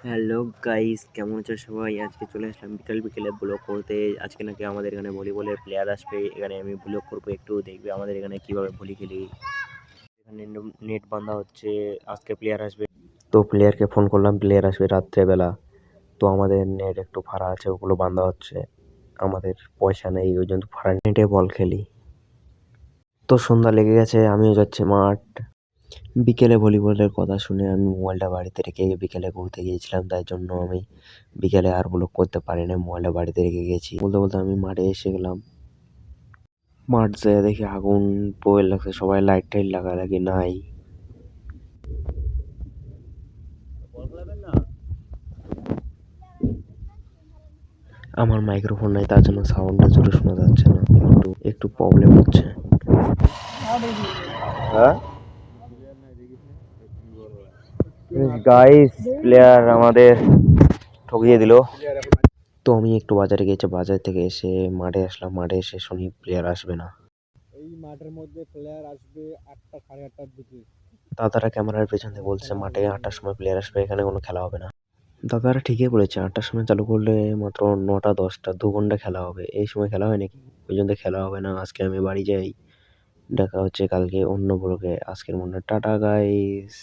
Hello guys, কেমন আছো সবাই? আজকে চলে আসলাম বিকেল বিকেলে ব্লগ করতে। আজকে নাকি আমাদের এখানে ভলিবলের প্লেয়ার আসবে। এখানে আমি ব্লগ করবো, একটু দেখবে আমাদের এখানে কিভাবে ভলি খেলি। এখানে নেট বাঁধা হচ্ছে, আজকে প্লেয়ার আসবে। তো প্লেয়ারকে ফোন করলাম, প্লেয়ার আসবে রাত্রেবেলা। তো আমাদের নেট একটু ফাড়া আছে, ওগুলো বাঁধা হচ্ছে। আমাদের পয়সা নেই, ওই জন্য ফাড়া নেটে বল খেলি। তো সন্ধ্যা লেগে গেছে, আমিও যাচ্ছি মাঠ। বিকেলে ভলিবলের কথা শুনে আমি মোবাইলটা বাড়িতে রেখে বিকেলে ঘুরতে গিয়েছিলাম, তাই জন্য আমি বিকেলে আর ব্লগ করতে পারিনি, মোবাইলটা বাড়িতে রেখে গেছি। বলতে বলতে আমি মাঠে এসে গেলাম। মাঠ যেয়ে দেখি আগুন পোয়েল লাগছে, সবাই লাইট টাইট লাগালাগি নাই। আমার মাইক্রোফোন নাই, তার জন্য সাউন্ডটা জোরে শোনা যাচ্ছে না, একটু একটু প্রবলেম হচ্ছে। হ্যাঁ গাইস, প্লেয়ার আমাদের ঠকিয়ে দিল। তো আমি একটু বাজারে গেছি, বাজার থেকে এসে মাঠে আসলাম। মাঠে এসে শুনি প্লেয়ার আসবে না। এই মাঠের মধ্যে প্লেয়ার আসবে 8টা সাড়ে 8টার দিকে। দাদারা ক্যামেরার পেছন থেকে বলছে মাঠে 8টার সময় প্লেয়ার আসবে, এখানে কোনো খেলা হবে না। দাদারা ঠিকই বলেছে, 8টার সময় চালু করলে মাত্র 9টা 10টা 2 ঘন্টা খেলা হবে, এই সময় খেলা হয় নাকি? ওই জন্য খেলা হবে না। আজকে আমি বাড়ি যাই, দেখা হচ্ছে কালকে অন্য ব্লগে। আজকের মনে টাটা গাইস।